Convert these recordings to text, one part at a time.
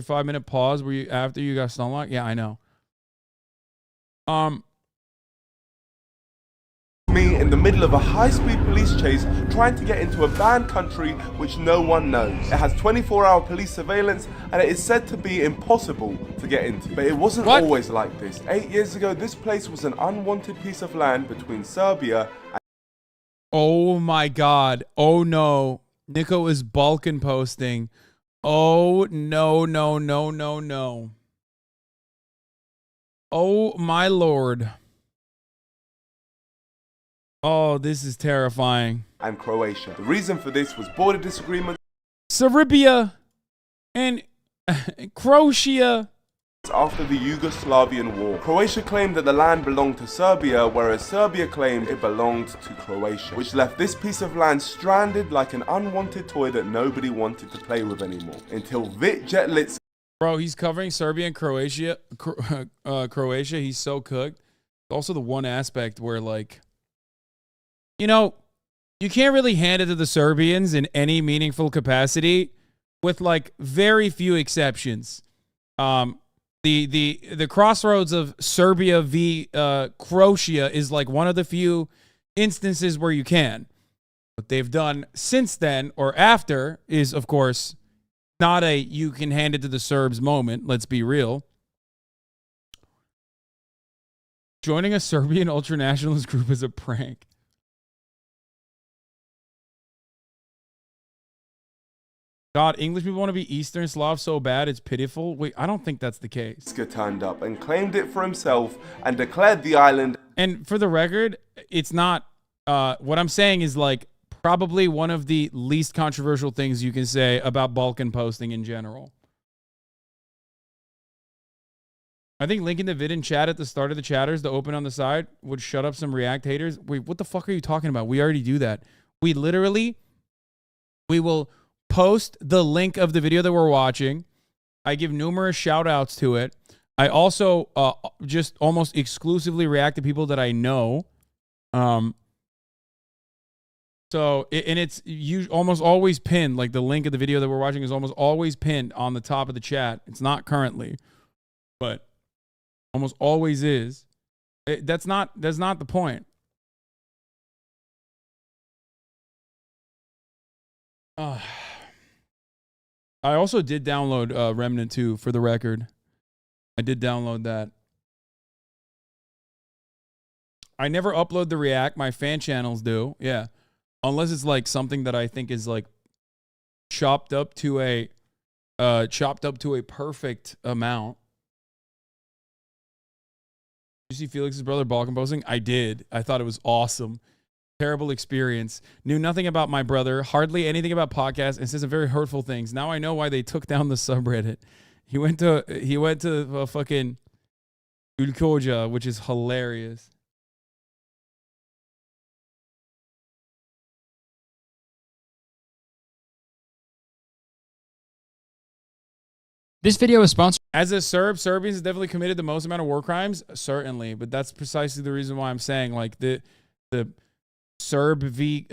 45-minute pause where you after you got stun locked? Yeah, I know. Me in the middle of a high-speed police chase trying to get into a banned country which no one knows. It has 24-hour police surveillance and it is said to be impossible to get into. But it wasn't always like this. 8 years ago, this place was an unwanted piece of land between Serbia and... Oh my God. Oh no. Nico is Balkan posting. Oh no, no, no, no, no. Oh my Lord. Oh, this is terrifying. And Croatia. The reason for this was border disagreements. Serbia and Croatia. After the Yugoslavian War, Croatia claimed that the land belonged to Serbia, whereas Serbia claimed it belonged to Croatia, which left this piece of land stranded like an unwanted toy that nobody wanted to play with anymore. Until Vit Jetlitz. Bro, he's covering Serbia and Croatia. Croatia, he's so cooked. Also the one aspect where, like, you know, you can't really hand it to the Serbians in any meaningful capacity, with like very few exceptions. The crossroads of Serbia v Croatia is like one of the few instances where you can. What they've done since then or after is, of course, not a you can hand it to the Serbs moment. Let's be real. Joining a Serbian ultranationalist group is a prank. God, English people want to be Eastern Slav so bad, it's pitiful. Wait, I don't think that's the case. Turned up and claimed it for himself and declared the island. And for the record, it's not, what I'm saying is like probably one of the least controversial things you can say about Balkan posting in general. I think linking the vid in chat at the start of the chatters to open on the side would shut up some React haters. Wait, what the fuck are you talking about? We already do that. We will post the link of the video that we're watching. I give numerous shout outs to it. I also just almost exclusively react to people that I know. It's almost always pinned. Like the link of the video that we're watching is almost always pinned on the top of the chat. It's not currently, but almost always is. That's not the point. I also did download Remnant 2 for the record. I did download that. I never upload the React. My fan channels do. Yeah. Unless it's like something that I think is like chopped up to a perfect amount. Did you see Felix's brother Balkan posting? I did. I thought it was awesome. Terrible experience. Knew nothing about my brother, hardly anything about podcasts, and said some very hurtful things. Now I know why they took down the subreddit. He went to fucking Ulkoja, which is hilarious. This video is sponsored. As a Serb, Serbians have definitely committed the most amount of war crimes, certainly, but that's precisely the reason why I'm saying like the Serb v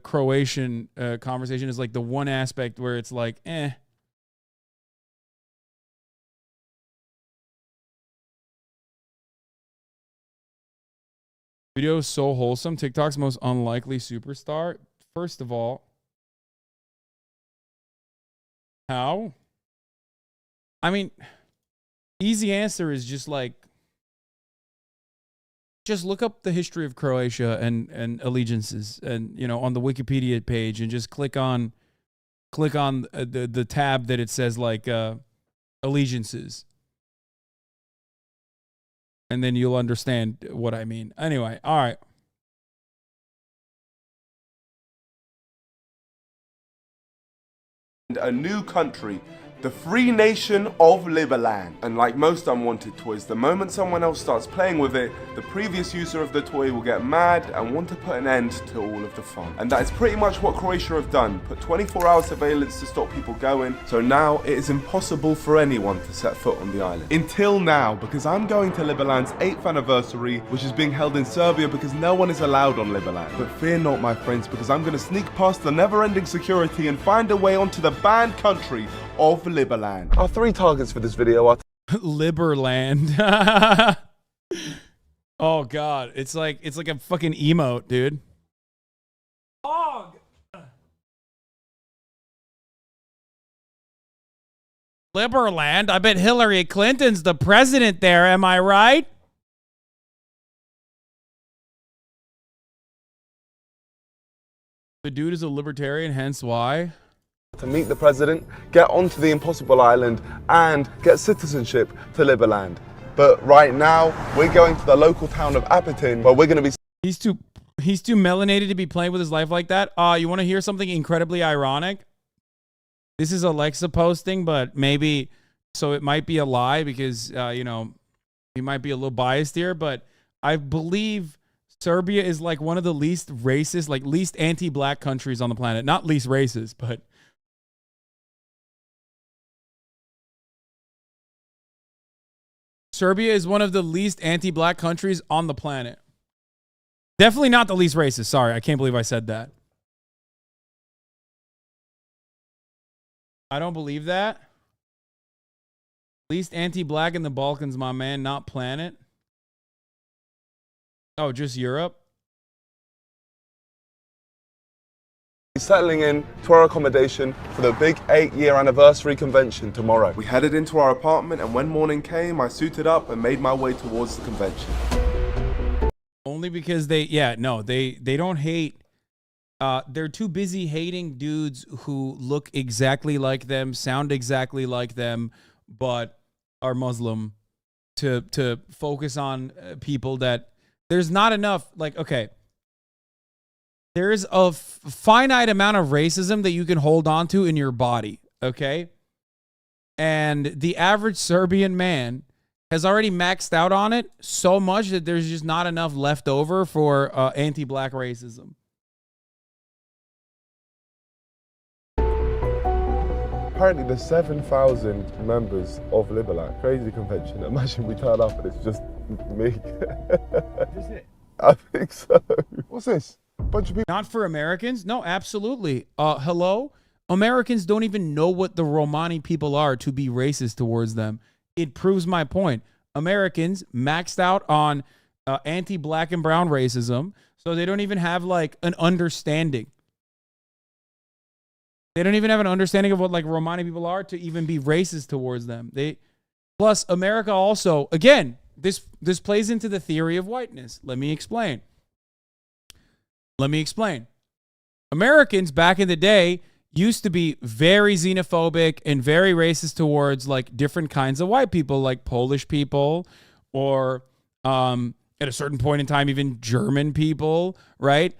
Croatian conversation is like the one aspect where it's like, eh. Video is so wholesome. TikTok's most unlikely superstar. First of all, how? I mean, easy answer is just like, just look up the history of Croatia and allegiances, and you know, on the Wikipedia page, and just click on the tab that it says like allegiances, and then you'll understand what I mean. Anyway, all right. A new country, the free nation of Liberland. And like most unwanted toys, the moment someone else starts playing with it, the previous user of the toy will get mad and want to put an end to all of the fun. And that is pretty much what Croatia have done, put 24-hour surveillance to stop people going, so now it is impossible for anyone to set foot on the island. Until now, because I'm going to Liberland's 8th anniversary, which is being held in Serbia because no one is allowed on Liberland. But fear not, my friends, because I'm going to sneak past the never-ending security and find a way onto the banned country of Liberland. Our 3 targets for this video are Liberland. Oh god, it's like a fucking emote, dude. Dog. Liberland? I bet Hillary Clinton's the president there, am I right? The dude is a libertarian, hence why. To meet the president, get onto the impossible island, and get citizenship to Liberland. But right now, we're going to the local town of Apperton, where we're going to be... He's too melanated to be playing with his life like that. You want to hear something incredibly ironic? This is Alexa posting, but maybe, so it might be a lie because, you know, he might be a little biased here, but I believe Serbia is like one of the least racist, like least anti-black countries on the planet. Not least racist, but... Serbia is one of the least anti-black countries on the planet. Definitely not the least racist. Sorry, I can't believe I said that. I don't believe that. Least anti-black in the Balkans, my man, not planet. Oh, just Europe? Settling in to our accommodation for the big 8-year anniversary convention tomorrow. We headed into our apartment, and when morning came, I suited up and made my way towards the convention. Only because they don't hate. They're too busy hating dudes who look exactly like them, sound exactly like them, but are Muslim to focus on people that there's not enough. Like, okay. There's a finite amount of racism that you can hold on to in your body, okay? And the average Serbian man has already maxed out on it so much that there's just not enough left over for anti-black racism. Apparently there's 7,000 members of Liberland. Crazy convention. Imagine we turn up and it's just me. Is it? I think so. What's this? Bunch of people. Not for Americans? No, absolutely. Hello? Americans don't even know what the Romani people are to be racist towards them. It proves my point. Americans maxed out on anti-black and brown racism, so they don't even have like an understanding. They don't even have an understanding of what like Romani people are to even be racist towards them. Plus America also, again, this plays into the theory of whiteness. Let me explain. Americans back in the day used to be very xenophobic and very racist towards like different kinds of white people, like Polish people, or at a certain point in time, even German people, right?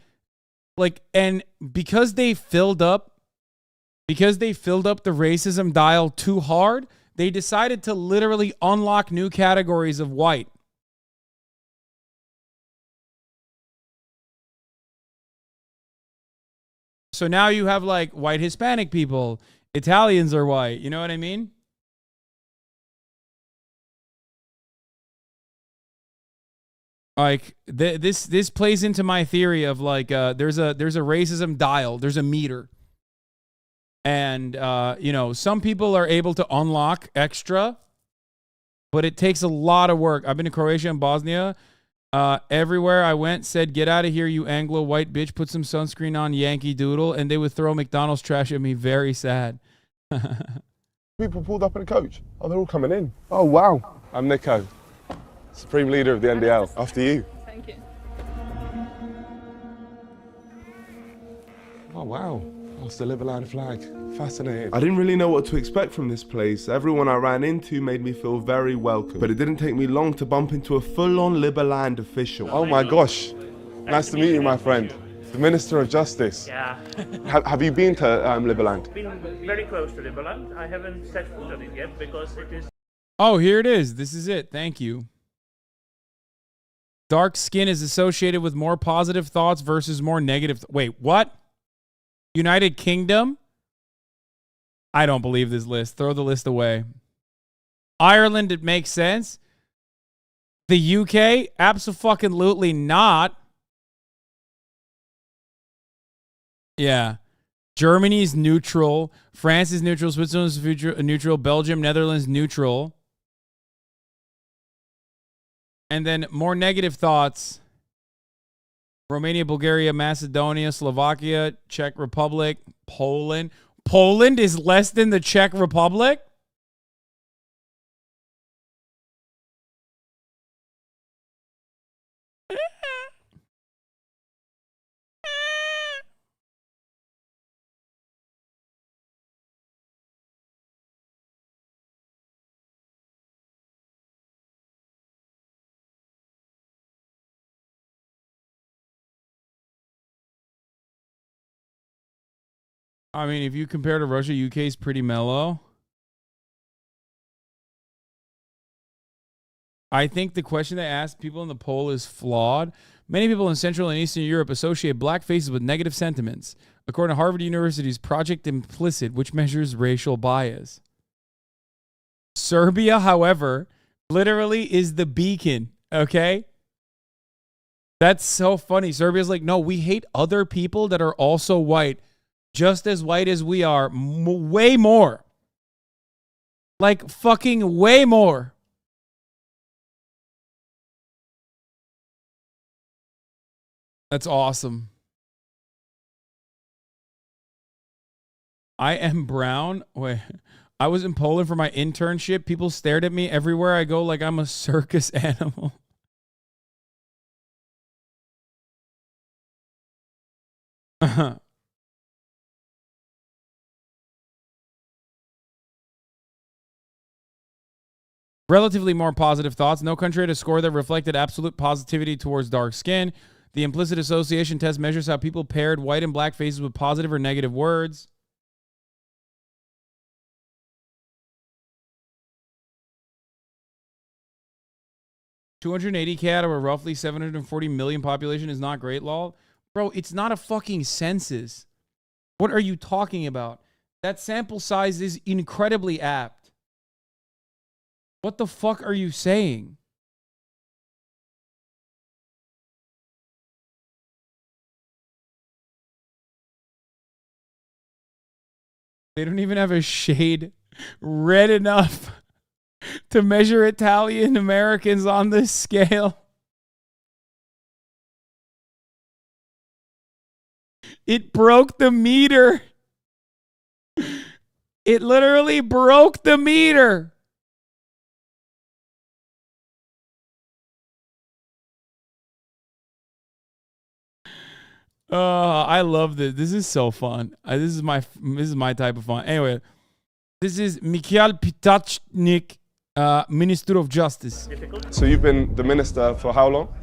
Like, and because they filled up the racism dial too hard, they decided to literally unlock new categories of white. So now you have like white Hispanic people. Italians are white. You know what I mean? Like this plays into my theory of like there's a racism dial. There's a meter. And you know, some people are able to unlock extra, but it takes a lot of work. I've been to Croatia and Bosnia. Everywhere I went said, "Get out of here, you Anglo white bitch. Put some sunscreen on, Yankee Doodle." And they would throw McDonald's trash at me. Very sad. People pulled up in a coach. Oh, they're all coming in. Oh, wow. I'm Nico, Supreme Leader of the NDL. After you. Thank you. Oh, wow. That's the Liberland flag. Fascinating. I didn't really know what to expect from this place. Everyone I ran into made me feel very welcome. But it didn't take me long to bump into a full-on Liberland official. Oh my gosh. Nice to meet you, my friend. The Minister of Justice. Yeah. Have you been to Liberland? Been very close to Liberland. I haven't set foot on it yet because it is... Oh, here it is. This is it. Thank you. Dark skin is associated with more positive thoughts versus more negative. Wait, what? United Kingdom? I don't believe this list. Throw the list away. Ireland, it makes sense. The UK? Abso-fucking-lutely not. Yeah. Germany is neutral. France is neutral. Switzerland is neutral. Belgium, Netherlands, neutral. And then more negative thoughts. Romania, Bulgaria, Macedonia, Slovakia, Czech Republic, Poland. Poland is less than the Czech Republic? I mean, if you compare to Russia, UK is pretty mellow. I think the question they asked people in the poll is flawed. Many people in Central and Eastern Europe associate black faces with negative sentiments, according to Harvard University's Project Implicit, which measures racial bias. Serbia, however, literally is the beacon, okay? That's so funny. Serbia's like, no, we hate other people that are also white, just as white as we are, way more. Like, fucking way more. That's awesome. I am brown. Wait, I was in Poland for my internship. People stared at me everywhere I go like I'm a circus animal. Relatively more positive thoughts. No country had a score that reflected absolute positivity towards dark skin. The implicit association test measures how people paired white and black faces with positive or negative words. $280K out of a roughly 740 million population is not great, lol. Bro, it's not a fucking census. What are you talking about? That sample size is incredibly apt. What the fuck are you saying? They don't even have a shade red enough to measure Italian Americans on this scale. It broke the meter. It literally broke the meter. I love this. This is so fun. This is my type of fun. Anyway, this is Mikhail Pitachnik, Minister of Justice. So you've been the minister for how long?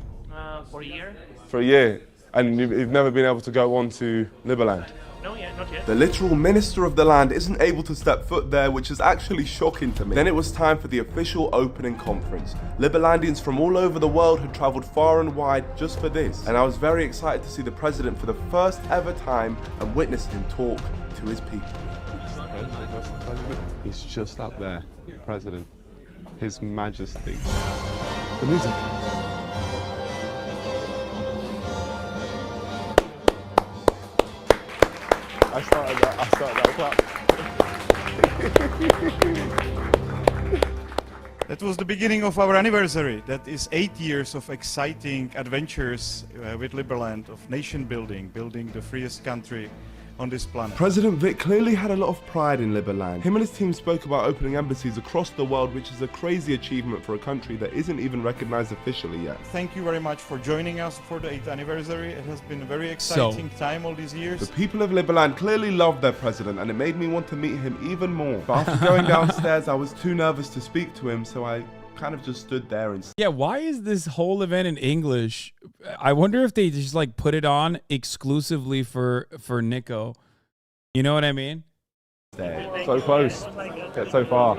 For a year. For a year. And you've never been able to go on to Liberland? No, yeah, not yet. The literal minister of the land isn't able to step foot there, which is actually shocking to me. Then it was time for the official opening conference. Liberlandians from all over the world had travelled far and wide just for this, and I was very excited to see the president for the first ever time and witness him talk to his people. He's just up there, President. His Majesty. The music. I started that clap. That was the beginning of our anniversary. That is 8 years of exciting adventures with Liberland, of nation building, building the freest country on this planet. President Vic clearly had a lot of pride in Liberland. Him and his team spoke about opening embassies across the world, which is a crazy achievement for a country that isn't even recognized officially yet. Thank you very much for joining us for the 8th anniversary. It has been a very exciting time all these years. The people of Liberland clearly loved their president, and it made me want to meet him even more. But after going downstairs, I was too nervous to speak to him, so I kind of just stood there and... Yeah, why is this whole event in English? I wonder if they just like put it on exclusively for Nico. You know what I mean? So close, yet so far.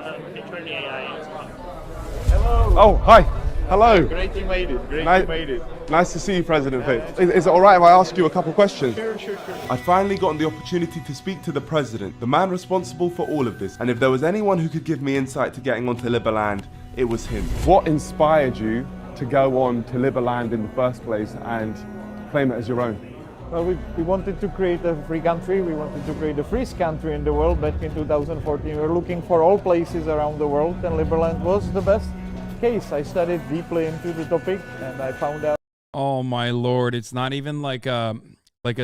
Hello. Oh, hi. Hello. Great you made it. Great you made it. Nice to see you, President Vic. Is it all right if I ask you a couple questions? Sure. I'd finally gotten the opportunity to speak to the president, the man responsible for all of this. And if there was anyone who could give me insight to getting onto Liberland, it was him. What inspired you to go on to Liberland in the first place and claim it as your own? Well, we wanted to create a free country. We wanted to create the freest country in the world back in 2014. We were looking for all places around the world, and Liberland was the best case. I studied deeply into the topic, and I found out. Oh my lord! It's not even like a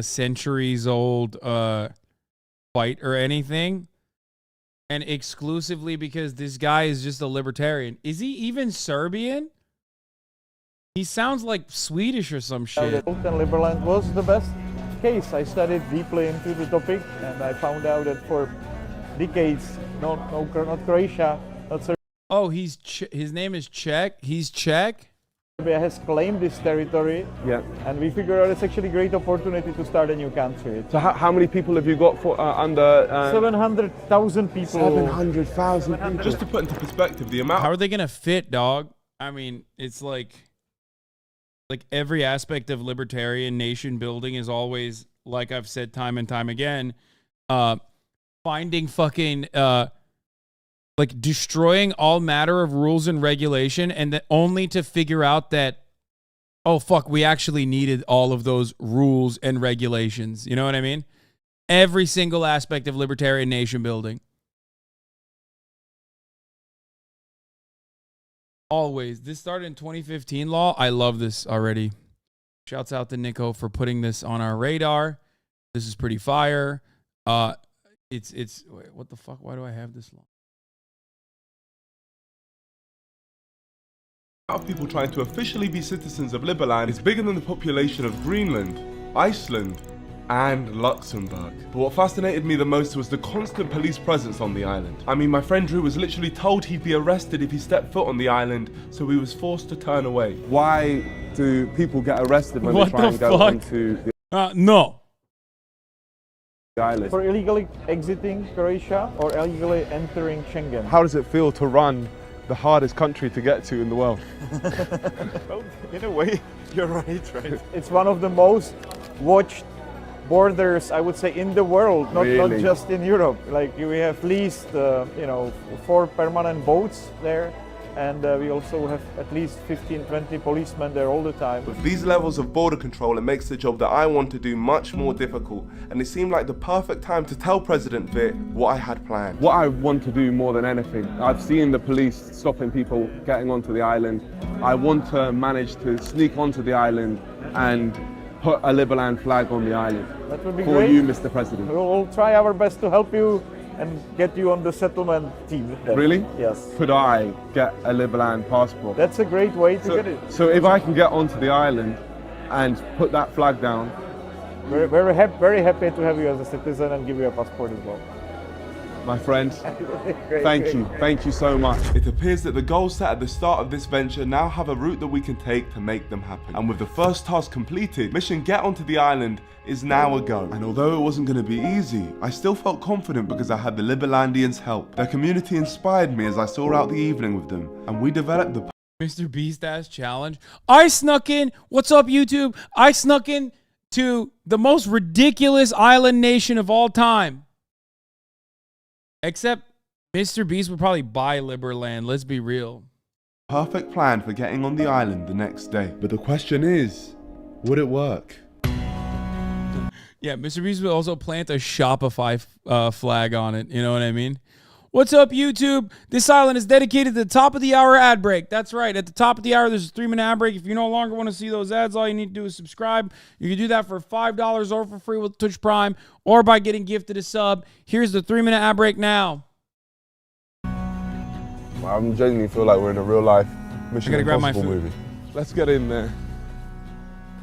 centuries old fight or anything, and exclusively because this guy is just a libertarian. Is he even Serbian? He sounds like Swedish or some shit. And Liberland was the best case. I studied deeply into the topic, and I found out that for decades, not Croatia, not Serbia. Oh, his name is Czech. He's Czech. Serbia has claimed this territory, Yeah. and we figured out it's actually a great opportunity to start a new country. So how many people have you got for under? 700,000 people. 700,000 people. Just to put into perspective, the amount How are they gonna fit, dog? I mean, it's like every aspect of libertarian nation building is always, like I've said time and time again, finding fucking like destroying all matter of rules and regulation, and that only to figure out that, oh fuck, we actually needed all of those rules and regulations. You know what I mean? Every single aspect of libertarian nation building. Always. This started in 2015 law. I love this already. Shouts out to Nico for putting this on our radar. This is pretty fire. Wait, what the fuck? Why do I have this law? of people trying to officially be citizens of Liberland is bigger than the population of Greenland, Iceland, and Luxembourg. But what fascinated me the most was the constant police presence on the island. I mean, my friend Drew was literally told he'd be arrested if he stepped foot on the island, so he was forced to turn away. Why do people get arrested when What they try the and go fuck? onto No. the island? For illegally exiting Croatia or illegally entering Schengen. How does it feel to run the hardest country to get to in the world? Well, in a way, you're right. It's one of the most watched borders, I would say, in the world, not Really? just in Europe. Like we have at least, 4 permanent boats there, and we also have at least 15, 20 policemen there all the time. With these levels of border control, it makes the job that I want to do much more difficult, and it seemed like the perfect time to tell President Vitt what I had planned. What I want to do more than anything, I've seen the police stopping people getting onto the island. I want to manage to sneak onto the island and put a Liberland flag on the island. That would be For great. you, Mr. President. We'll try our best to help you and get you on the settlement team. Really? Yes. Could I get a Liberland passport? That's a great way to get it. So if I can get onto the island and put that flag down, We're very happy to have you as a citizen and give you a passport as well. my friend, Great, thank great. you. Thank you so much. It appears that the goals set at the start of this venture now have a route that we can take to make them happen. And with the first task completed, mission Get Onto the Island is now a go. And although it wasn't going to be easy, I still felt confident because I had the Liberlandians' help. Their community inspired me as I saw out the evening with them, and we developed the Mr. Beast ass challenge. I snuck in. What's up, YouTube? I snuck in to the most ridiculous island nation of all time. Except Mr. Beast would probably buy Liberland. Let's be real. perfect plan for getting on the island the next day. But the question is, would it work? Yeah, Mr. Beast would also plant a Shopify flag on it. You know what I mean? What's up, YouTube? This island is dedicated to the top of the hour ad break. That's right. At the top of the hour, there's a 3-minute ad break. If you no longer want to see those ads, all you need to do is subscribe. You can do that for $5 or for free with Twitch Prime or by getting gifted a sub. Here's the 3-minute ad break now. I genuinely feel like we're in a real life Mission I gotta grab my Impossible food. movie. Let's get in there.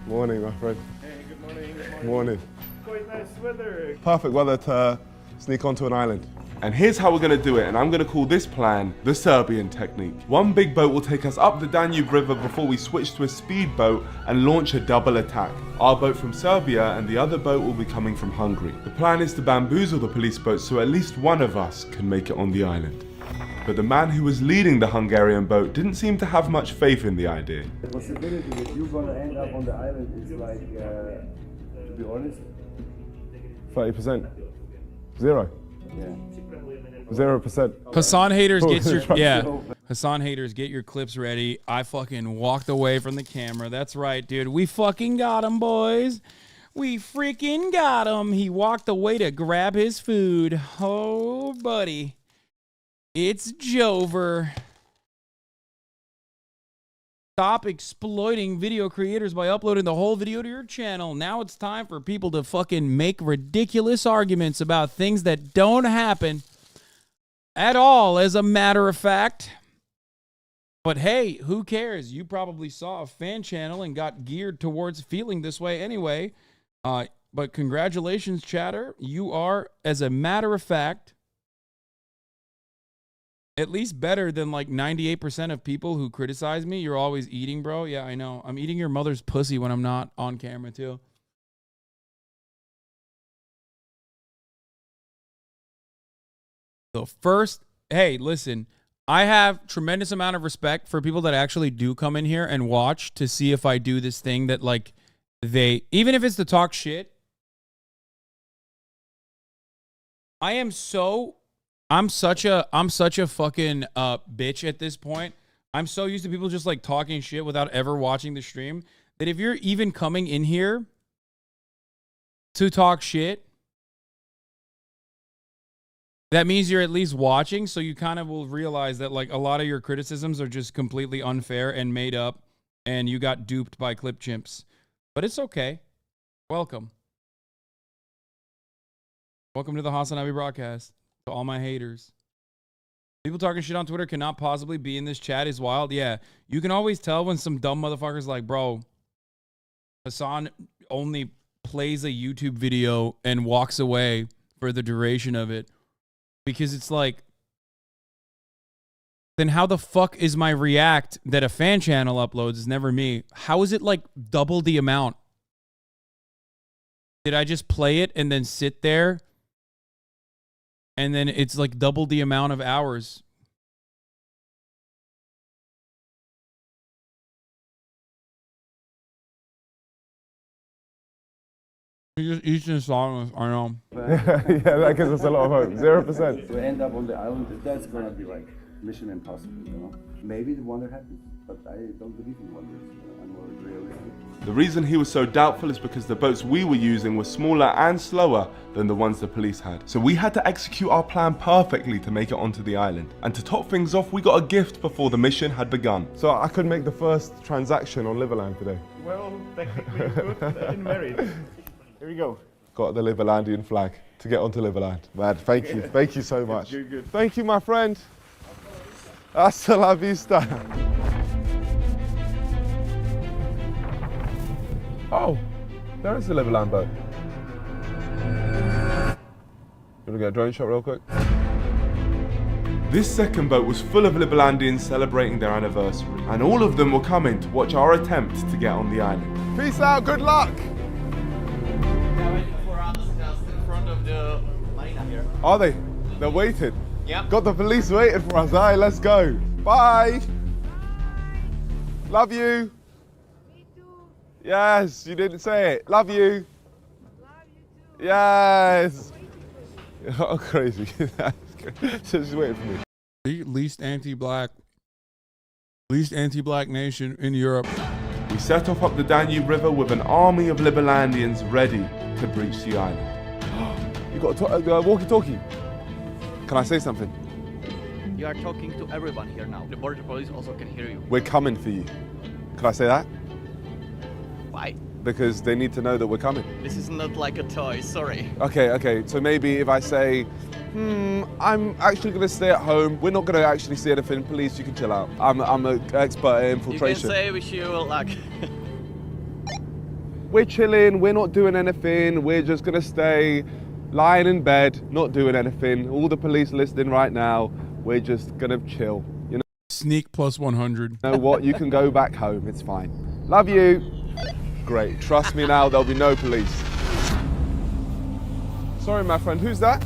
Morning, my friend. Hey, good morning. Morning. Quite nice weather. Perfect weather to sneak onto an island. And here's how we're going to do it, and I'm going to call this plan the Serbian technique. One big boat will take us up the Danube River before we switch to a speedboat and launch a double attack. Our boat from Serbia and the other boat will be coming from Hungary. The plan is to bamboozle the police boat so at least one of us can make it on the island. But the man who was leading the Hungarian boat didn't seem to have much faith in the idea. The possibility that you're gonna end up on the island is like, to be honest, 30%. Zero. yeah. 0%. Hassan haters, get your Trust yeah. Hassan haters, get your clips ready. I fucking walked away from the camera. That's right, dude. We fucking got him, boys. We freaking got him. He walked away to grab his food. Oh, buddy. It's Jover. Stop exploiting video creators by uploading the whole video to your channel. Now it's time for people to fucking make ridiculous arguments about things that don't happen at all, as a matter of fact. But hey, who cares? You probably saw a fan channel and got geared towards feeling this way anyway. But congratulations, chatter. You are, as a matter of fact, at least better than like 98% of people who criticize me. You're always eating, bro. Yeah, I know. I'm eating your mother's pussy when I'm not on camera, too. So first, hey, listen. I have tremendous amount of respect for people that actually do come in here and watch to see if I do this thing that, like, even if it's to talk shit, I'm such a fucking bitch at this point. I'm so used to people just like talking shit without ever watching the stream that if you're even coming in here to talk shit, that means you're at least watching, so you kind of will realize that like a lot of your criticisms are just completely unfair and made up, and you got duped by clip chimps. But it's okay. Welcome. Welcome to the HasanAbi broadcast. To all my haters. People talking shit on Twitter cannot possibly be in this chat is wild. Yeah, you can always tell when some dumb motherfuckers like, bro, Hasan only plays a YouTube video and walks away for the duration of it. Because it's like, then how the fuck is my react that a fan channel uploads is never me? How is it like double the amount? Did I just play it and then sit there? And then it's like double the amount of hours. You just eat this song, I know. Yeah, that gives us a lot of hope. 0%. To end up on the island, that's gonna be like mission impossible, you know? Maybe the wonder happens, but I don't believe in wonders. I'm more realistic. The reason he was so doubtful is because the boats we were using were smaller and slower than the ones the police had. So we had to execute our plan perfectly to make it onto the island. And to top things off, we got a gift before the mission had begun. So I could make the first transaction on Liverland today. Well, technically you could in marriage. Here we go. Got the Liverlandian flag to get onto Liverland. Man, thank you. Thank you so much. Good. Thank you, my friend. Hasta la vista. Oh, there is a Liverland boat. You want to get a drone shot real quick? This second boat was full of Liberlandians celebrating their anniversary, and all of them were coming to watch our attempt to get on the island. Peace out, good luck. Are they? They're waiting. Yeah. Got the police waiting for us. Aye, let's go. Bye. Love you. Me too. Yes, you didn't say it. Love you. Love you too. Yes. Oh, crazy. So she's waiting for me. The least anti-black nation in Europe. We set off up the Danube River with an army of Liberlandians ready to breach the island. You got a walkie-talkie. Can I say something? You are talking to everyone here now. The border police also can hear you. We're coming for you. Can I say that? Why? Because they need to know that we're coming. This is not like a toy, sorry. Okay. So maybe if I say, I'm actually going to stay at home. We're not going to actually see anything. Police, you can chill out. I'm an expert in infiltration. You can say wish you luck. We're chilling. We're not doing anything. We're just going to stay lying in bed, not doing anything. All the police listening right now. We're just going to chill. You Sneak plus 100. know what? You can go back home. It's fine. Love you. Great. Trust me now, there'll be no police. Sorry, my friend. Who's that?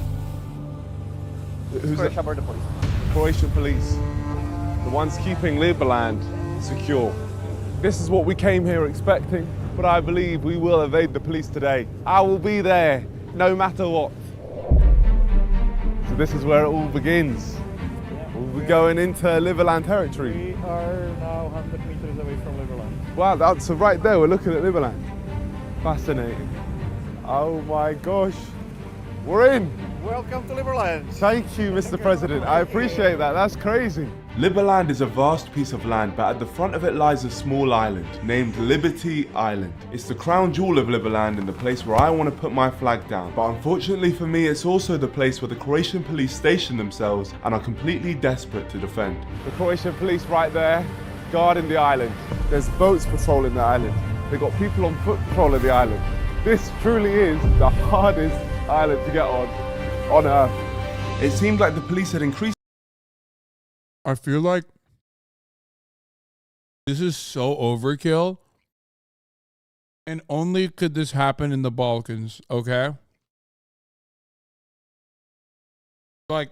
Who's Croatia border police. Croatian police. The ones keeping Liberland secure. This is what we came here expecting, but I believe we will evade the police today. I will be there, no matter what. So this is where it all begins. We'll be going into Liberland territory. We are now 100 meters away from Liverland. Wow, that's right there, we're looking at Liberland. Fascinating. Oh my gosh. We're in. Welcome to Liberland. Thank you, Mr. President. I appreciate that. That's crazy. Liberland is a vast piece of land, but at the front of it lies a small island named Liberty Island. It's the crown jewel of Liberland and the place where I want to put my flag down. But unfortunately for me, it's also the place where the Croatian police station themselves and are completely desperate to defend. The Croatian police right there, guarding the island. There's boats patrolling the island. They've got people on foot patrolling the island. This truly is the hardest island to get on Earth. It seemed like the police had increased. I feel like this is so overkill. And only could this happen in the Balkans, okay? Like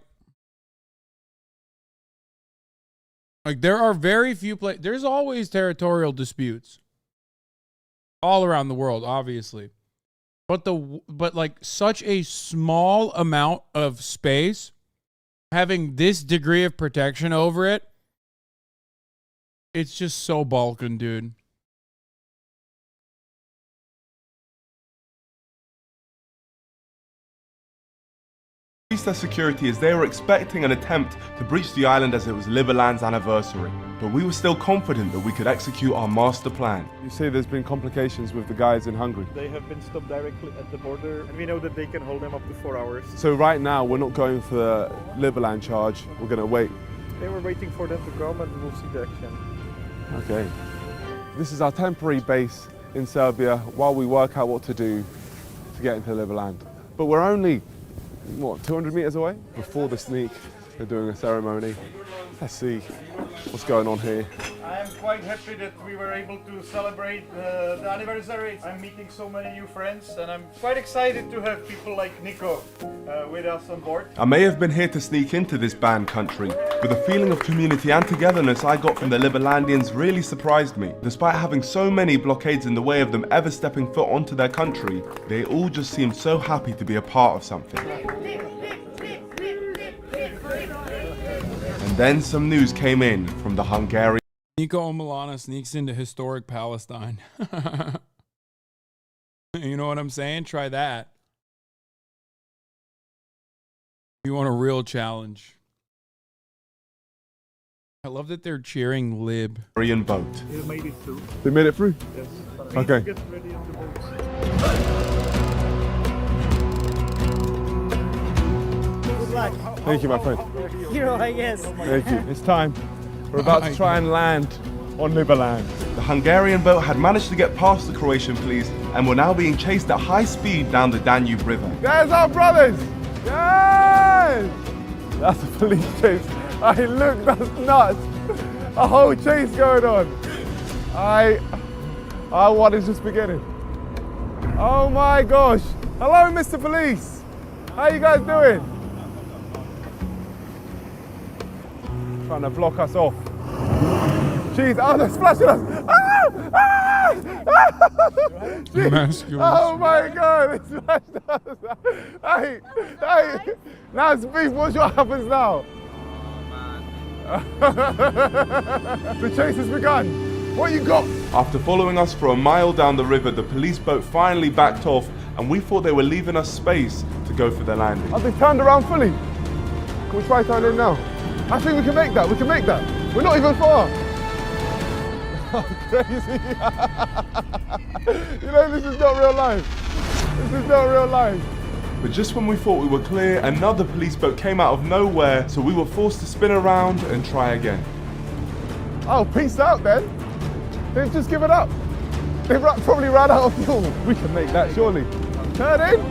there are very few places. There's always territorial disputes all around the world, obviously. But like such a small amount of space having this degree of protection over it, it's just so Balkan, dude. Their security as they were expecting an attempt to breach the island as it was Liberland's anniversary. But we were still confident that we could execute our master plan. You say there's been complications with the guys in Hungary. They have been stopped directly at the border, and we know that they can hold them up to 4 hours. So right now we're not going for the Liberland charge. We're going to wait. They were waiting for them to come, and we'll see the action. Okay. This is our temporary base in Serbia while we work out what to do to get into Liberland. But we're only, 200 meters away? Before the sneak, they're doing a ceremony. Let's see what's going on here. I am quite happy that we were able to celebrate the anniversary. I'm meeting so many new friends, and I'm quite excited to have people like Nico with us on board. I may have been here to sneak into this banned country, but the feeling of community and togetherness I got from the Liberlandians really surprised me. Despite having so many blockades in the way of them ever stepping foot onto their country, they all just seemed so happy to be a part of something. And then some news came in from the Hungarian. Nico Milana sneaks into historic Palestine. You know what I'm saying? Try that. You want a real challenge. I love that they're cheering Lib. Boat. They made it through. They made it through? Yes. Okay. Get ready on the boats. Good luck. Thank you, my friend. Hero, I guess. Thank you. It's time. We're about to try and land on Liberland. The Hungarian boat had managed to get past the Croatian police and were now being chased at high speed down the Danube River. There's our brothers! Yes! That's a police chase. Hey, look, that's nuts. A whole chase going on. Our one is just beginning. Oh my gosh. Hello, Mr. Police. How you guys doing? Trying to block us off. Jeez, oh, they're splashing us. Masculine. Oh my God, they splashed us. Hey, now it's beef, watch what happens now. The chase has begun. What you got? After following us for a mile down the river, the police boat finally backed off and we thought they were leaving us space to go for the landing. Have they turned around fully? Can we try turning in now? I think we can make that, We're not even far. Oh, crazy. You know, this is not real life. But just when we thought we were clear, another police boat came out of nowhere, so we were forced to spin around and try again. Oh, peace out then. They've just given up. They've probably ran out of fuel. We can make that, surely. Turn in.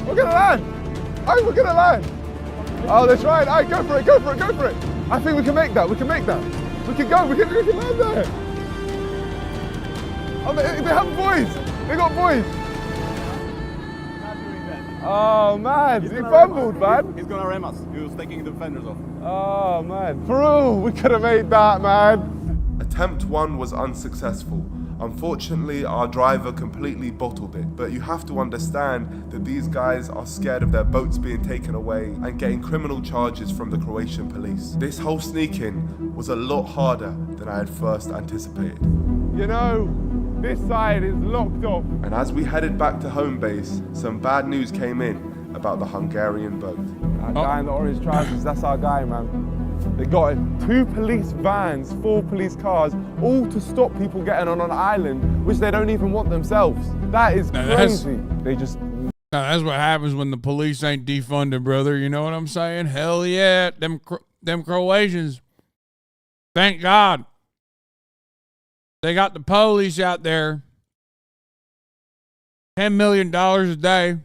We're gonna land. Oh, we're gonna land. Oh, they're trying. All right, go for it. I think we can make that. We can go. We can land there. Oh, they have boys. They got boys. Oh, man. He fumbled, man. He's gonna ram us. He was taking the defenders off. Oh, man. Peru, we could have made that, man. Attempt 1 was unsuccessful. Unfortunately, our driver completely bottled it, but you have to understand that these guys are scared of their boats being taken away and getting criminal charges from the Croatian police. This whole sneak-in was a lot harder than I had first anticipated. You know, This side is locked off. And as we headed back to home base, some bad news came in about the Hungarian boat. That guy in the orange trousers, that's our guy, man. They got 2 police vans, 4 police cars, all to stop people getting on an island, which they don't even want themselves. That is crazy. They just... That's what happens when the police ain't defunded, brother. You know what I'm saying? Hell yeah. Them Croatians, thank God. They got the police out there. $10 million a day.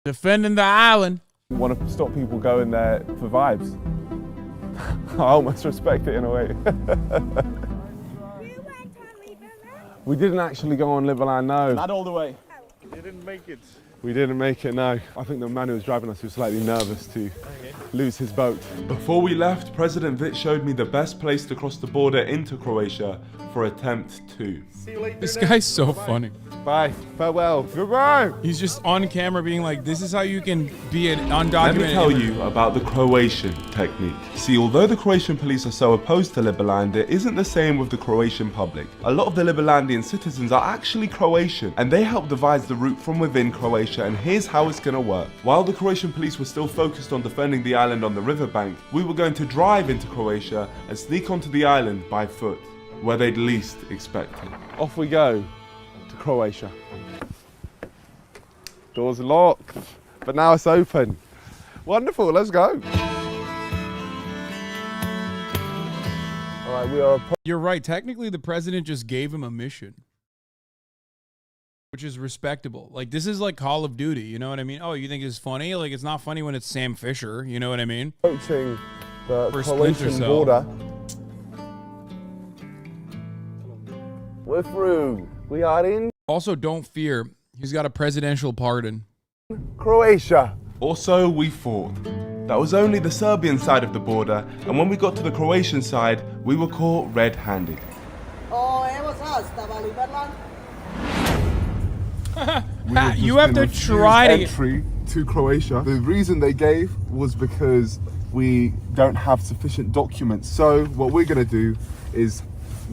Defending the island. Want to stop people going there for vibes. I almost respect it in a way. We didn't actually go on Liberland, no. Not all the way. We didn't make it, no. I think the man who was driving us was slightly nervous to lose his boat. Before we left, President Vic showed me the best place to cross the border into Croatia for attempt 2. See you later. This guy's so funny. Bye. Farewell. Goodbye. He's just on camera being like, this is how you can be an undocumented Let me tell immigrant. you about the Croatian technique. See, although the Croatian police are so opposed to Liberland, it isn't the same with the Croatian public. A lot of the Liberlandian citizens are actually Croatian, and they help devise the route from within Croatia, and here's how it's gonna work. While the Croatian police were still focused on defending the island on the riverbank, we were going to drive into Croatia and sneak onto the island by foot, where they'd least expect it. Off we go to Croatia. Door's locked, but now it's open. Wonderful, let's go. All right, we are... You're right. Technically, the president just gave him a mission, which is respectable. Like, this is like Call of Duty, you know what I mean? Oh, you think it's funny? Like, it's not funny when it's Sam Fisher, you know what I mean? Approaching the For Croatian Splinter Cell. border. We're through. We are in Also, don't fear. He's got a presidential pardon. Croatia. Also, we fought. That was only the Serbian side of the border, and when we got to the Croatian side, we were caught red-handed. You have to try to entry to Croatia. The reason they gave was because we don't have sufficient documents. So what we're gonna do is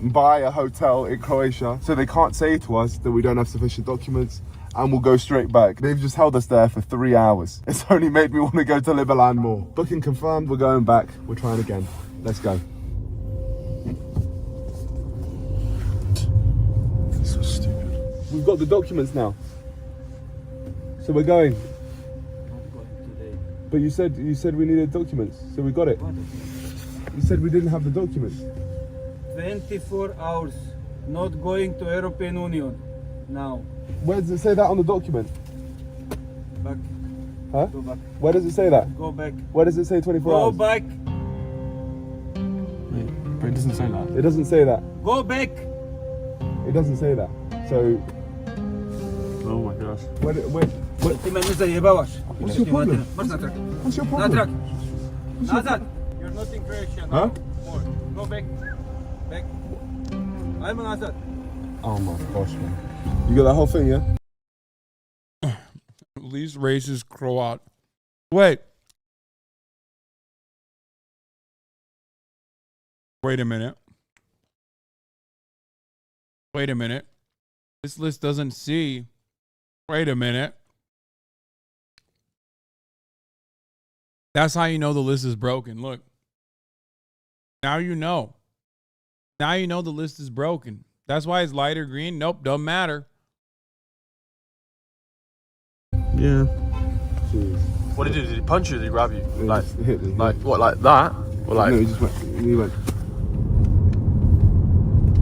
buy a hotel in Croatia so they can't say to us that we don't have sufficient documents, and we'll go straight back. They've just held us there for 3 hours. It's only made me want to go to Liberland more. Booking confirmed, we're going back. We're trying again. Let's go. So stupid. We've got the documents now. So we're going. But you said we needed documents, so we got it. You said we didn't have the documents. 24 hours, not going to European Union now. Where does it say that on the document? Back. Huh? Go back. Where does it say that? Go back. Where does it say 24 hours? Go back. But it doesn't say that. It doesn't say that. Go back. It doesn't say that. So... Oh my gosh. Ty mnie zajebałeś. What's your problem? Masz na trak. What's your Na problem? trak. Nazad. You're not in Croatia now. Huh? More. Go back. Back. I'm Nazad. Oh my gosh, man. You got that whole thing, yeah? least racist Croat. Wait. Wait a minute. Wait a minute. This list doesn't see. Wait a minute. That's how you know the list is broken. Look. Now you know. Now you know the list is broken. That's why it's lighter green. Nope, doesn't matter. Yeah. Jeez. What did he do? Did he punch you? Did he grab you? He Like, just hit me. like what? Like that? Or like? No, he just went. He went.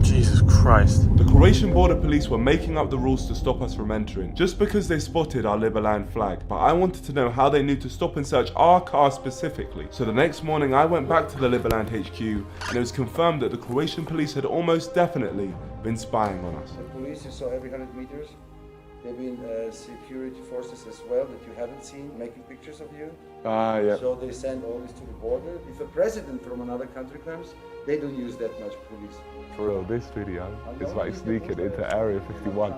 Jesus Christ. The Croatian border police were making up the rules to stop us from entering, just because they spotted our Liberland flag, but I wanted to know how they knew to stop and search our car specifically. So the next morning I went back to the Liberland HQ, and it was confirmed that the Croatian police had almost definitely been spying on us. The police you saw every 100 meters. There have been security forces as well that you haven't seen making pictures of you. Ah, yeah. So they send all this to the border. If a president from another country comes, they don't use that much police. For real, this video is like sneaking into Area 51.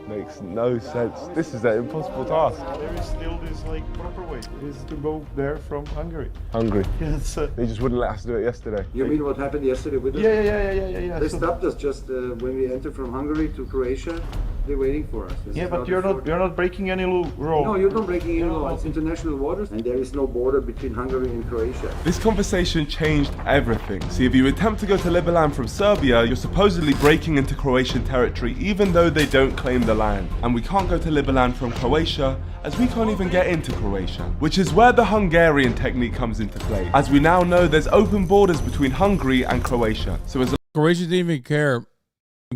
Makes no sense. This is an impossible task. There is still this like proper way. It is to go there from Hungary. Hungry. Yes. They just wouldn't let us do it yesterday. You mean what happened yesterday with us? Yeah. They stopped us just when we entered from Hungary to Croatia. They're waiting for us. Yeah, but you're not breaking any law. No, you're not breaking any law. It's international waters, and there is no border between Hungary and Croatia. This conversation changed everything. See, if you attempt to go to Liberland from Serbia, you're supposedly breaking into Croatian territory even though they don't claim the land. And we can't go to Liberland from Croatia as we can't even get into Croatia. Which is where the Hungarian technique comes into play. As we now know, there's open borders between Hungary and Croatia. So as Croatia didn't even care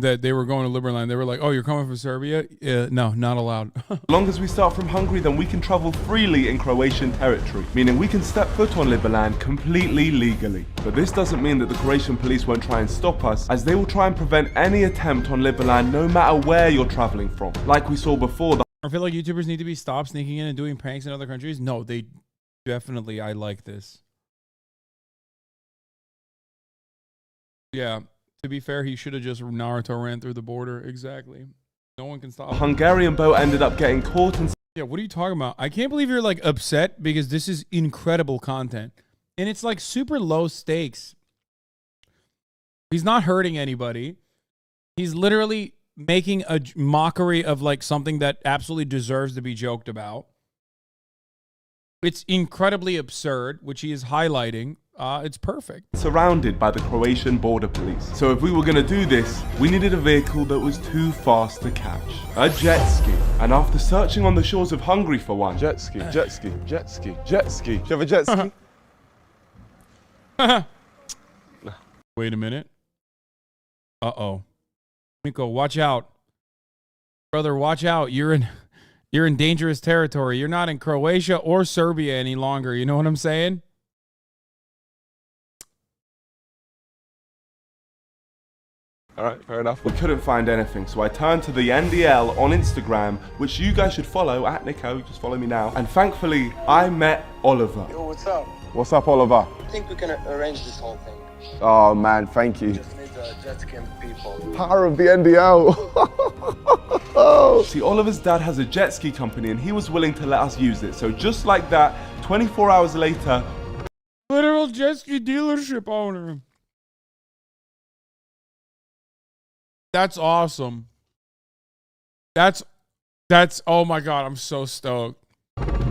that they were going to Liberland. They were like, oh, you're coming from Serbia? No, not allowed. long as we start from Hungary, then we can travel freely in Croatian territory, meaning we can step foot on Liberland completely legally. But this doesn't mean that the Croatian police won't try and stop us, as they will try and prevent any attempt on Liberland no matter where you're traveling from. Like we saw before, I feel like YouTubers need to be stopped sneaking in and doing pranks in other countries. No, they definitely, I like this. Yeah. To be fair, he should have just Naruto ran through the border. Exactly. No one can stop a him. Hungarian boat ended up getting caught and... Yeah, what are you talking about? I can't believe you're like upset because this is incredible content. And it's like super low stakes. He's not hurting anybody. He's literally making a mockery of like something that absolutely deserves to be joked about. It's incredibly absurd, which he is highlighting. It's perfect. Surrounded by the Croatian border police. So if we were going to do this, we needed a vehicle that was too fast to catch. A jet ski. And after searching on the shores of Hungary for one... Jet ski. Do you have a jet ski? Wait a minute. Uh-oh. Miko, watch out. Brother, watch out. You're in dangerous territory. You're not in Croatia or Serbia any longer. You know what I'm saying? Alright, fair enough. We couldn't find anything, so I turned to the NDL on Instagram, which you guys should follow, at Nico, just follow me now. And thankfully, I met Oliver. Yo, what's up? What's up, Oliver? I think we can arrange this whole thing. Oh man, thank you. Just need jet ski and people. Power of the NDL. See, Oliver's dad has a jet ski company and he was willing to let us use it. So just like that, 24 hours later... Literal jet ski dealership owner. That's awesome. That's, oh my God, I'm so stoked.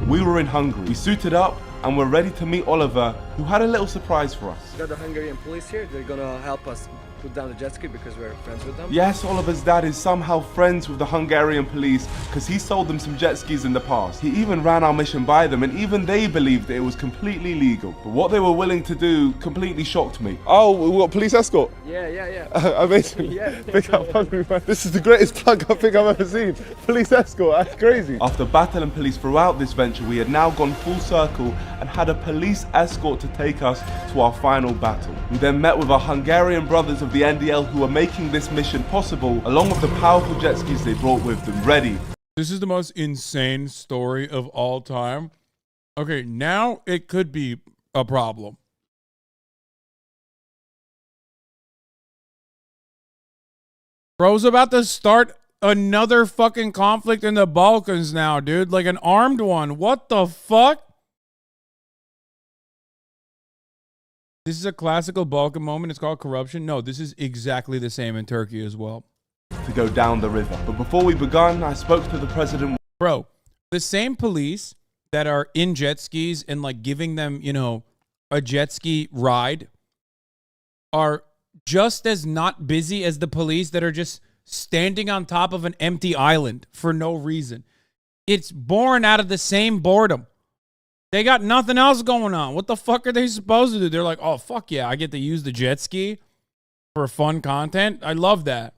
We were in Hungary. We suited up and we're ready to meet Oliver, who had a little surprise for us. We got the Hungarian police here. They're gonna help us put down the jet ski because we're friends with them. Yes, Oliver's dad is somehow friends with the Hungarian police because he sold them some jet skis in the past. He even ran our mission by them and even they believed that it was completely legal. But what they were willing to do completely shocked me. Oh, what, police escort? Yeah. Amazing. Yeah. Big up Hungary, man. This is the greatest plug I think I've ever seen. Police escort, that's crazy. After battling police throughout this venture, we had now gone full circle and had a police escort to take us to our final battle. We then met with our Hungarian brothers of the NDL who are making this mission possible, along with the powerful jet skis they brought with them ready. This is the most insane story of all time. Okay, now it could be a problem. Bro's about to start another fucking conflict in the Balkans now, dude. Like an armed one. What the fuck? This is a classical Balkan moment. It's called corruption. No, this is exactly the same in Turkey as well. To go down the river. But before we begun, I spoke to the president. Bro, the same police that are in jet skis and like giving them, you know, a jet ski ride are just as not busy as the police that are just standing on top of an empty island for no reason. It's born out of the same boredom. They got nothing else going on. What the fuck are they supposed to do? They're like, oh, fuck yeah, I get to use the jet ski for fun content. I love that.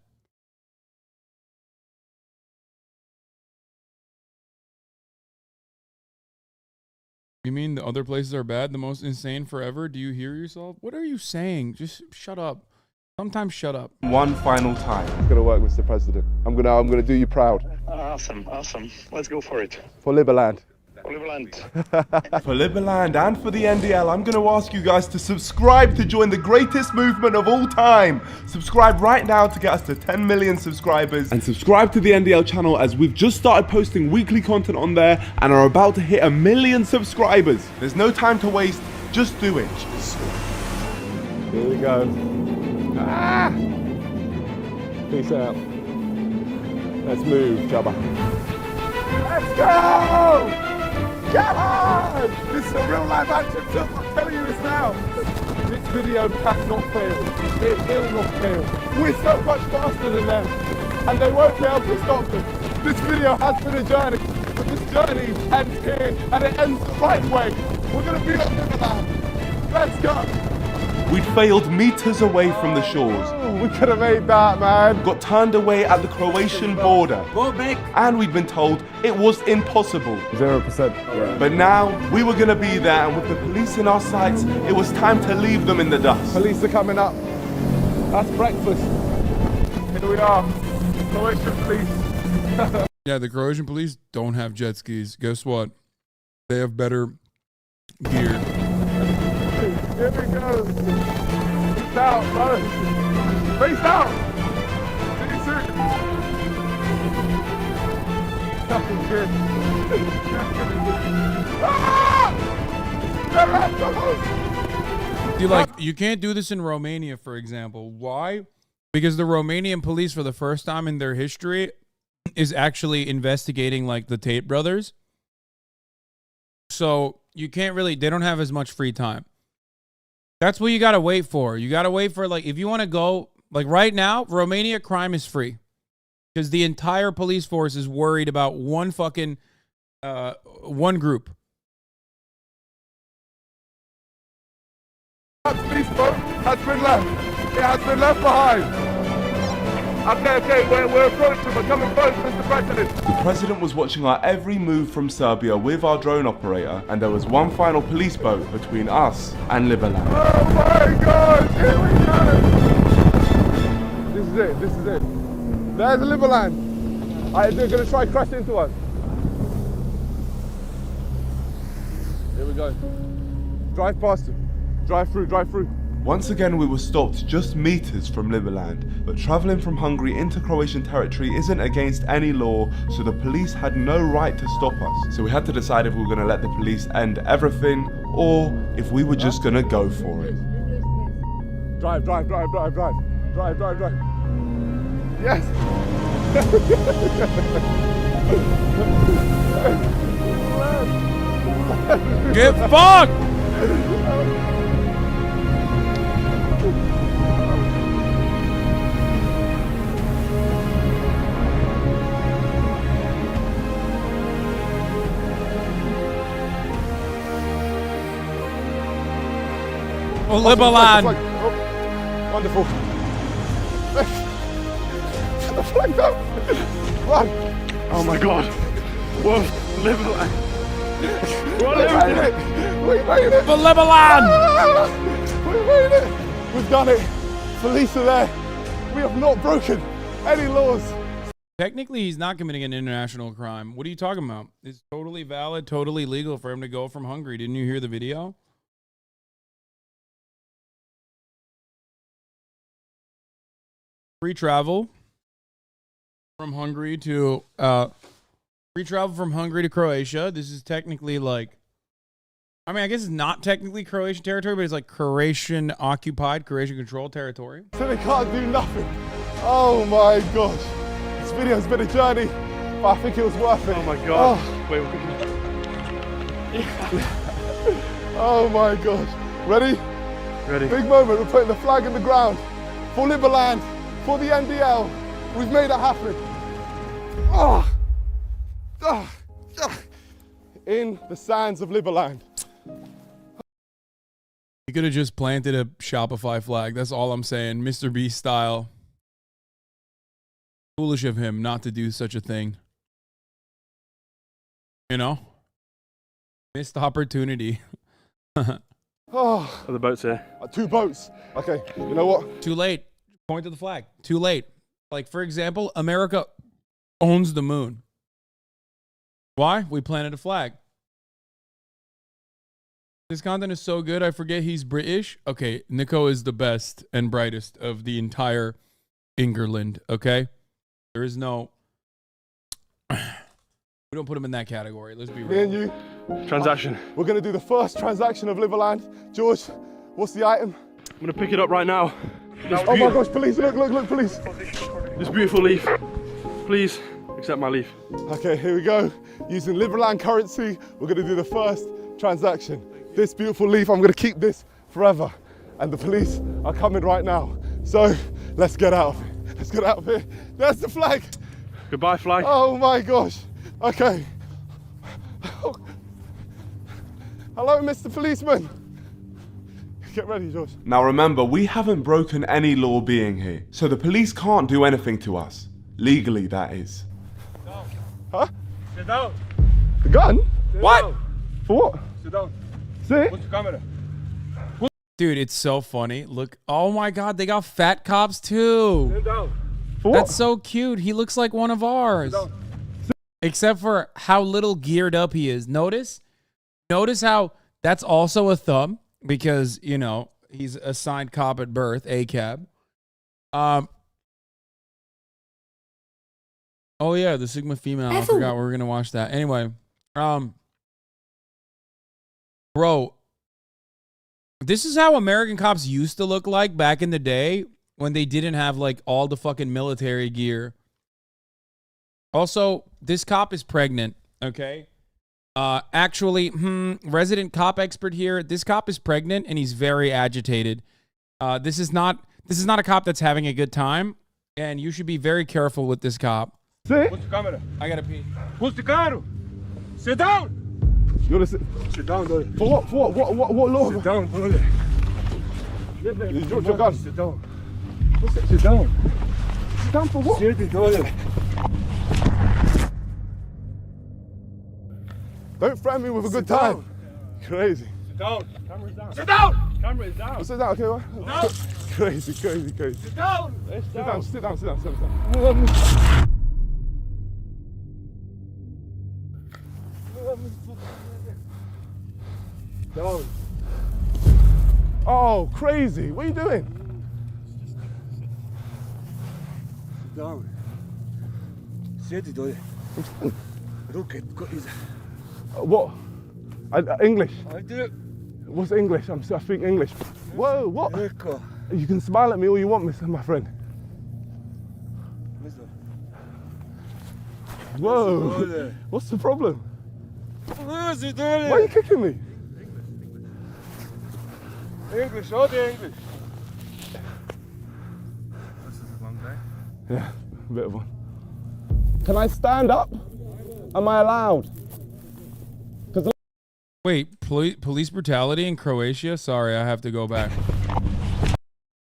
You mean the other places are bad? The most insane forever? Do you hear yourself? What are you saying? Just shut up. Sometimes shut up. One final time. It's gonna work, Mr. President. I'm gonna do you proud. Awesome. Let's go for it. For Liberland. For Liberland and for the NDL, I'm going to ask you guys to subscribe to join the greatest movement of all time. Subscribe right now to get us to 10 million subscribers. And subscribe to the NDL channel, as we've just started posting weekly content on there and are about to hit 1 million subscribers. There's no time to waste, just do it. Here we go. Ah! Peace out. Let's move, Jabba. Let's go! Come on! This is a real life action film, I'm telling you this now. This video cannot fail. It will not fail. We're so much faster than them, and they won't be able to stop us. This video has been a journey, but this journey ends here, and it ends the right way. We're going to be on Liberland. Let's go! We'd failed meters away from the shores. We could have made that, man. Got turned away at the Croatian border. Go back. And we'd been told it was impossible. 0%. But now, we were gonna be there, and with the police in our sights, it was time to leave them in the dust. Police are coming up. That's breakfast. Here we are. Croatian police. Yeah, the Croatian police don't have jet skis. Guess what? They have better gear. Here we go. Peace out, bro. Peace out. See you soon. Nothing good. See, like, you can't do this in Romania, for example. Why? Because the Romanian police, for the first time in their history, is actually investigating, like, the Tate brothers. So you can't really, they don't have as much free time. That's what you got to wait for. You got to wait for, like, if you want to go, like right now, Romania crime is free. Because the entire police force is worried about one fucking, one group. That police boat has been left. It has been left behind. Okay, we're approaching. We're coming close, Mr. President. The president was watching our every move from Serbia with our drone operator, and there was one final police boat between us and Liberland. Oh my God! Here we go! This is it. This is it. There's Liberland. They're going to try to crash into us. Here we go. Drive past them. Drive through. Drive through. Once again, we were stopped just meters from Liberland, but travelling from Hungary into Croatian territory isn't against any law, so the police had no right to stop us. So we had to decide if we were going to let the police end everything, or if we were just going to go for it. Drive. Yes! Get fucked! Oh, Liberland! Oh, wonderful. The flag's up! Run! Oh my God. Whoa, Liberland. We made it! We made it! For Liberland! We made it! We've done it! Police are there. We have not broken any laws. Technically, he's not committing an international crime. What are you talking about? It's totally valid, totally legal for him to go from Hungary. Didn't you hear the video? Free travel from Hungary to Croatia. This is technically like, I mean, I guess it's not technically Croatian territory, but it's like Croatian occupied, Croatian controlled territory. So they can't do nothing. Oh my gosh. This video's been a journey, but I think it was worth it. Oh my God. Oh, Wait, oh my gosh. Ready? Ready. Big moment. We're putting the flag in the ground for Liberland, for the NDL. We've made it happen. In the sands of Liberland. You could have just planted a Shopify flag. That's all I'm saying. Mr. Beast style. Foolish of him not to do such a thing. You know? Missed opportunity. Oh, the boats here. 2 boats. Okay, you know what? Too late. Point to the flag. Too late. Like, for example, America owns the moon. Why? We planted a flag. This content is so good, I forget he's British. Okay, Nico is the best and brightest of the entire England, okay? There is no... We don't put him in that category, let's be real. Me and you. Transaction. We're going to do the first transaction of Liverland. George, what's the item? I'm going to pick it up right now. Oh my gosh, police, look, police. This beautiful leaf. Please accept my leaf. Okay, here we go. Using Liverland currency, we're going to do the first transaction. This beautiful leaf, I'm going to keep this forever. And the police are coming right now. So let's get out of here. Let's get out of here. There's the flag. Goodbye, flag. Oh my gosh. Okay. Hello, Mr. Policeman. Get ready, George. Now remember, we haven't broken any law being here, so the police can't do anything to us. Legally, that is. Huh? Sit down. The gun? What? Down. For what? Sit down. Sit. Put the camera. Dude, it's so funny. Look, oh my God, they got fat cops too. Sit down. For That's what? so cute. He looks like one of ours. Except for how little geared up he is. Notice how that's also a thumb because, you know, he's assigned cop at birth, ACAB. Oh yeah, the Sigma female. I forgot we were going to watch that. Anyway, bro, this is how American cops used to look like back in the day when they didn't have like all the fucking military gear. Also, this cop is pregnant, okay? Actually, resident cop expert here. This cop is pregnant and he's very agitated. This is not a cop that's having a good time, and you should be very careful with this cop. Sit. Put the camera. I gotta pee. Put the camera. Sit down. You want to sit? Sit down, Dolly. For what? For what? What law? Sit down, Dolly. You dropped your gun. Sit down. Sit down. Sit down for what? Sit down. Don't threaten me with a good Sit time. down. Crazy. Sit down. Camera's down. Sit down. Camera is down. Sit down, okay? What? Down. Crazy. Sit down. Sit down. Down. Oh, crazy. What are you doing? Sit down. Sit down. Look at What? English. I do it. What's English? I speak English. Whoa, what? You can smile at me all you want, my friend. Whoa. What's the problem? Why are you kicking me? English, all the English. This is a long day. Yeah, a bit of one. Can I stand up? Am I allowed? Wait, police brutality in Croatia? Sorry, I have to go back.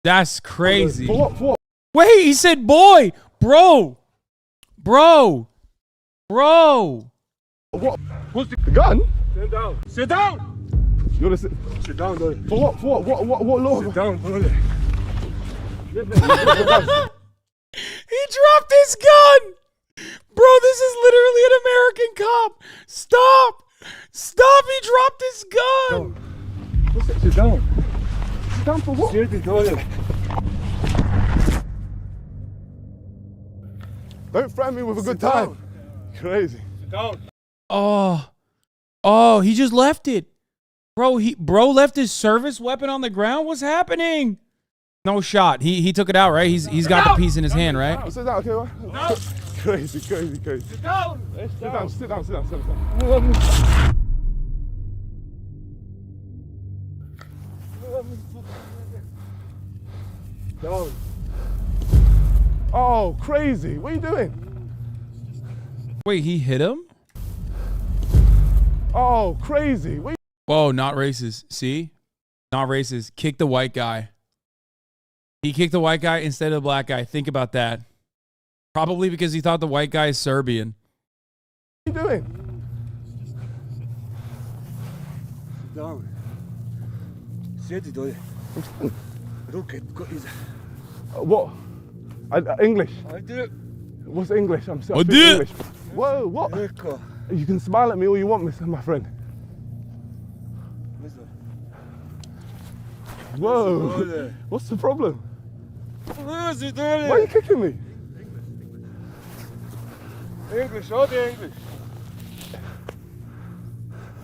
That's crazy. For what? Wait, he said boy. Bro. What? Who's the gun? Sit down. Sit down. You want to sit? Sit down, Dolly. For what? What law? Sit down, Dolly. He dropped his gun. Bro, this is literally an American cop. Stop. He dropped his gun. Sit down. Sit down for what? Sit down. Don't threaten me with a good Sit time. down. Crazy. Sit down. Oh, he just left it. Bro left his service weapon on the ground? What's happening? No shot. He took it out, right? He's got the piece in his hand, right? Sit down, okay? What? No. Crazy. Sit down. Sit down. Down. Oh, crazy. What are you doing? Wait, he hit him? Oh, crazy. Whoa, not racist. See? Not racist. Kick the white guy. He kicked the white guy instead of the black guy. Think about that. Probably because he thought the white guy is Serbian. What are you doing? Down. Sit down. Look at What? English. I do it. What's English? I speak did. English. Whoa, what? You can smile at me all you want, my friend. Whoa. What's the problem? Why are you kicking me? English, all the English.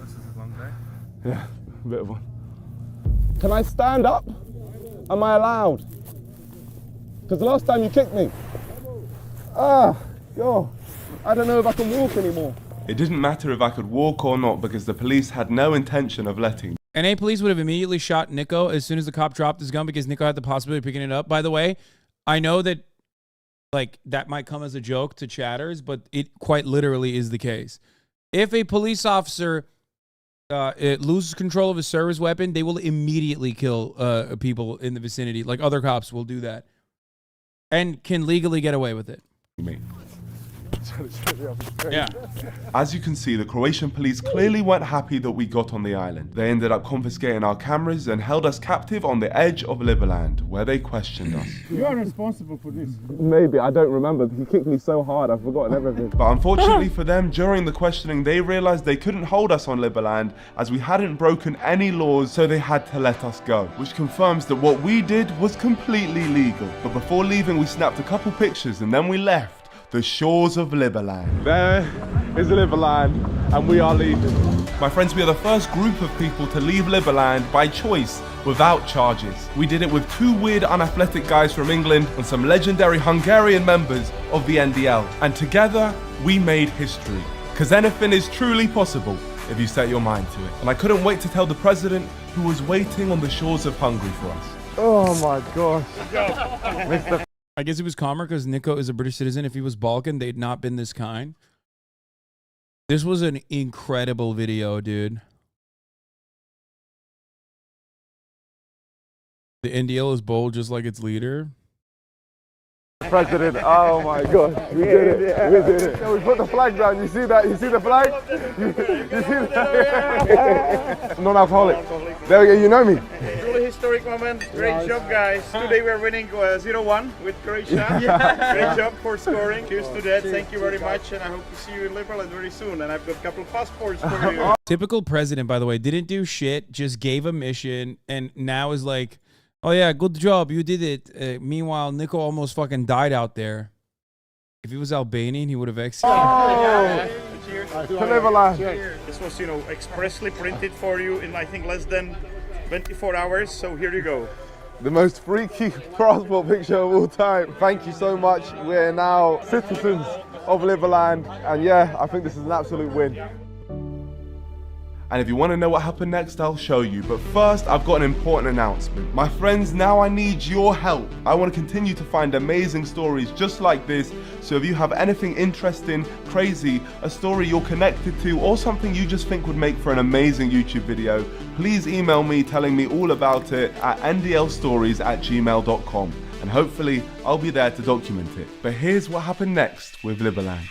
This is a long day. Yeah, a bit of one. Can I stand up? Am I allowed? Because the last time you kicked me. I don't know if I can walk anymore. It didn't matter if I could walk or not because the police had no intention of letting me. NA police would have immediately shot Nico as soon as the cop dropped his gun because Nico had the possibility of picking it up. By the way, I know that like that might come as a joke to chatters, but it quite literally is the case. If a police officer it loses control of his service weapon, they will immediately kill people in the vicinity. Like other cops will do that and can legally get away with it. Yeah. As you can see, the Croatian police clearly weren't happy that we got on the island. They ended up confiscating our cameras and held us captive on the edge of Liberland, where they questioned us. You are responsible for this. Maybe, I don't remember. He kicked me so hard, I've forgotten everything. But unfortunately for them, during the questioning, they realized they couldn't hold us on Liberland as we hadn't broken any laws, so they had to let us go, which confirms that what we did was completely legal. But before leaving, we snapped a couple pictures and then we left the shores of Liberland. There is Liberland, and we are leaving. My friends, we are the first group of people to leave Liberland by choice, without charges. We did it with two weird unathletic guys from England and some legendary Hungarian members of the NDL. And together, we made history. Because anything is truly possible if you set your mind to it. And I couldn't wait to tell the president who was waiting on the shores of Hungary for us. Oh my gosh. I guess he was calmer because Nico is a British citizen. If he was Balkan, they'd not been this kind. This was an incredible video, dude. The NDL is bold just like its leader. President, oh my gosh, we did it, we did it. We put the flag down, you see that? You see the flag? You see that? Non-alcoholic. There we go, you know me. Truly historic moment. Great job, guys. Today we're winning 0-1 with Croatia. Great job for scoring. Cheers to that. Thank you very much, and I hope to see you in Liberland very soon. And I've got a couple of passports for you. Typical president, by the way, didn't do shit, just gave a mission, and now is like, oh yeah, good job, you did it. Meanwhile, Nico almost fucking died out there. If he was Albanian, he would have exited. Oh! Cheers. To Liberland. This was, expressly printed for you in, I think, less than 24 hours. So here you go. The most freaky passport picture of all time. Thank you so much. We're now citizens of Liberland. And yeah, I think this is an absolute win. And if you want to know what happened next, I'll show you. But first, I've got an important announcement. My friends, now I need your help. I want to continue to find amazing stories just like this. So if you have anything interesting, crazy, a story you're connected to, or something you just think would make for an amazing YouTube video, please email me telling me all about it at ndlstories@gmail.com. And hopefully, I'll be there to document it. But here's what happened next with Liberland.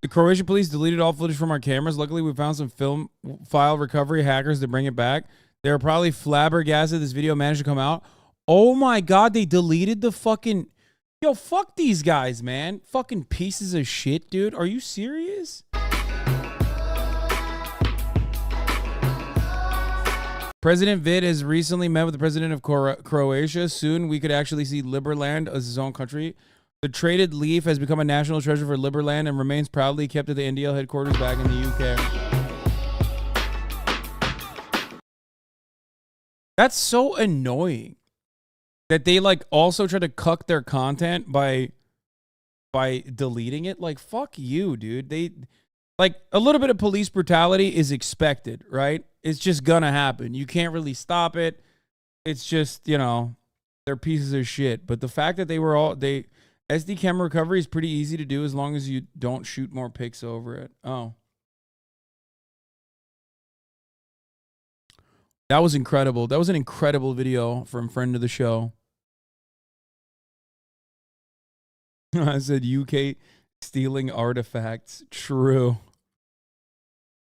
The Croatian police deleted all footage from our cameras. Luckily, we found some film file recovery hackers to bring it back. They were probably flabbergasted this video managed to come out. Oh my God, they deleted the fucking... Yo, fuck these guys, man. Fucking pieces of shit, dude. Are you serious? President Vid has recently met with the president of Croatia. Soon, we could actually see Liberland as his own country. The traded leaf has become a national treasure for Liberland and remains proudly kept at the NDL headquarters back in the UK. That's so annoying that they like also try to cuck their content by deleting it. Like, fuck you, dude. They like a little bit of police brutality is expected, right? It's just gonna happen. You can't really stop it. It's just, they're pieces of shit. But the fact that SD camera recovery is pretty easy to do as long as you don't shoot more pics over it. Oh. That was incredible. That was an incredible video from friend of the show. I said UK stealing artifacts. True.